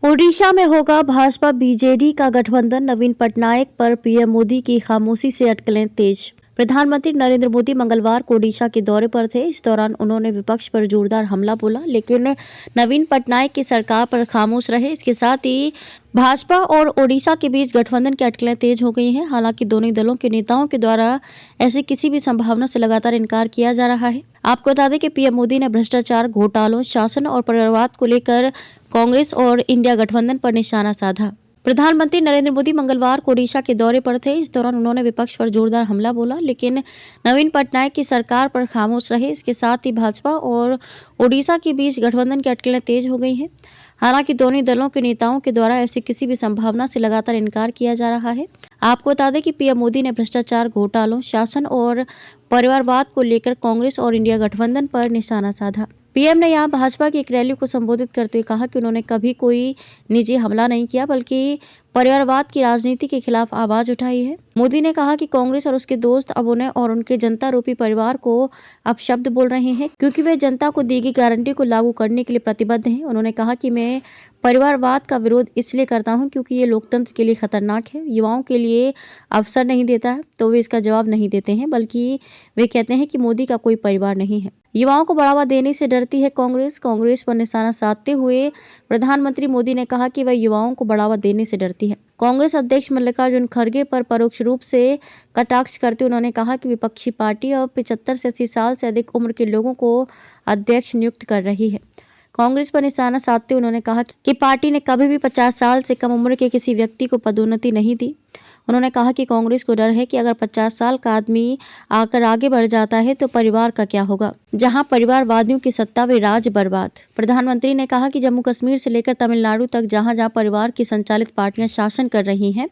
ओडिशा में होगा भाजपा बीजेडी का गठबंधन, नवीन पटनायक पर पीएम मोदी की खामोशी से अटकलें तेज। प्रधानमंत्री नरेंद्र मोदी मंगलवार को ओडिशा के दौरे पर थे। इस दौरान उन्होंने विपक्ष पर जोरदार हमला बोला, लेकिन नवीन पटनायक की सरकार पर खामोश रहे। इसके साथ ही भाजपा और ओडिशा के बीच गठबंधन की अटकलें तेज हो गई हैं। हालांकि दोनों दलों के नेताओं के द्वारा ऐसी किसी भी संभावना से लगातार इनकार किया जा रहा है। आपको बता दें कि पीएम मोदी ने भ्रष्टाचार, घोटालों, शासन और परिवारवाद को लेकर कांग्रेस और इंडिया गठबंधन पर निशाना साधा। प्रधानमंत्री नरेंद्र मोदी मंगलवार को ओडिशा के दौरे पर थे। इस दौरान उन्होंने विपक्ष पर जोरदार हमला बोला, लेकिन नवीन पटनायक की सरकार पर खामोश रहे। इसके साथ ही भाजपा और ओडिशा के बीच गठबंधन की अटकलें तेज हो गई हैं। हालांकि दोनों दलों के नेताओं के द्वारा ऐसी किसी भी संभावना से लगातार इनकार किया जा रहा है। आपको बता दें कि पीएम मोदी ने भ्रष्टाचार, घोटालों, शासन और परिवारवाद को लेकर कांग्रेस और इंडिया गठबंधन पर निशाना साधा। पीएम ने यहां भाजपा की एक रैली को संबोधित करते हुए कहा कि उन्होंने कभी कोई निजी हमला नहीं किया, बल्कि परिवारवाद की राजनीति के खिलाफ आवाज उठाई है। मोदी ने कहा कि कांग्रेस और उसके दोस्त अब उन्हें और उनके जनता रूपी परिवार को अपशब्द बोल रहे हैं, क्योंकि वे जनता को दी गई गारंटी को लागू करने के लिए प्रतिबद्ध हैं। उन्होंने कहा कि मैं परिवारवाद का विरोध इसलिए करता हूं क्योंकि ये लोकतंत्र के लिए खतरनाक है, युवाओं के लिए अवसर नहीं देता है, तो वे इसका जवाब नहीं देते हैं, बल्कि वे कहते हैं कि मोदी का कोई परिवार नहीं है। युवाओं को बढ़ावा देने से डरती है कांग्रेस। कांग्रेस पर निशाना साधते हुए प्रधानमंत्री मोदी ने कहा कि वह युवाओं को बढ़ावा देने से डरती है। कांग्रेस अध्यक्ष मल्लिकार्जुन खड़गे पर परोक्ष रूप से कटाक्ष करते उन्होंने कहा कि विपक्षी पार्टी अब 75 से 80 साल से अधिक उम्र के लोगों को अध्यक्ष नियुक्त कर रही है। कांग्रेस पर निशाना साधते उन्होंने कहा कि पार्टी ने कभी भी 50 साल से कम उम्र के किसी व्यक्ति को पदोन्नति नहीं दी। उन्होंने कहा कि कांग्रेस को डर है कि अगर 50 साल का आदमी आकर आगे बढ़ जाता है तो परिवार का क्या होगा। जहां परिवारवादियों की सत्ता वे राज्य बर्बाद। प्रधानमंत्री ने कहा कि जम्मू कश्मीर से लेकर तमिलनाडु तक जहां जहां परिवार की संचालित पार्टियां शासन कर रही हैं,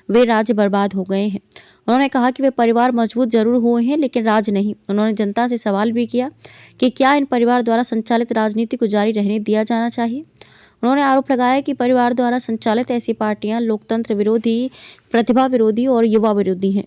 वे राज्य बर्बाद हो गए हैं। उन्होंने कहा कि वे परिवार मजबूत जरूर हुए हैं, लेकिन राज नहीं। उन्होंने जनता से सवाल भी किया कि क्या इन परिवार द्वारा संचालित राजनीति को जारी रहने दिया जाना चाहिए। उन्होंने आरोप लगाया कि परिवार द्वारा संचालित ऐसी पार्टियां लोकतंत्र विरोधी, प्रतिभा विरोधी और युवा विरोधी हैं।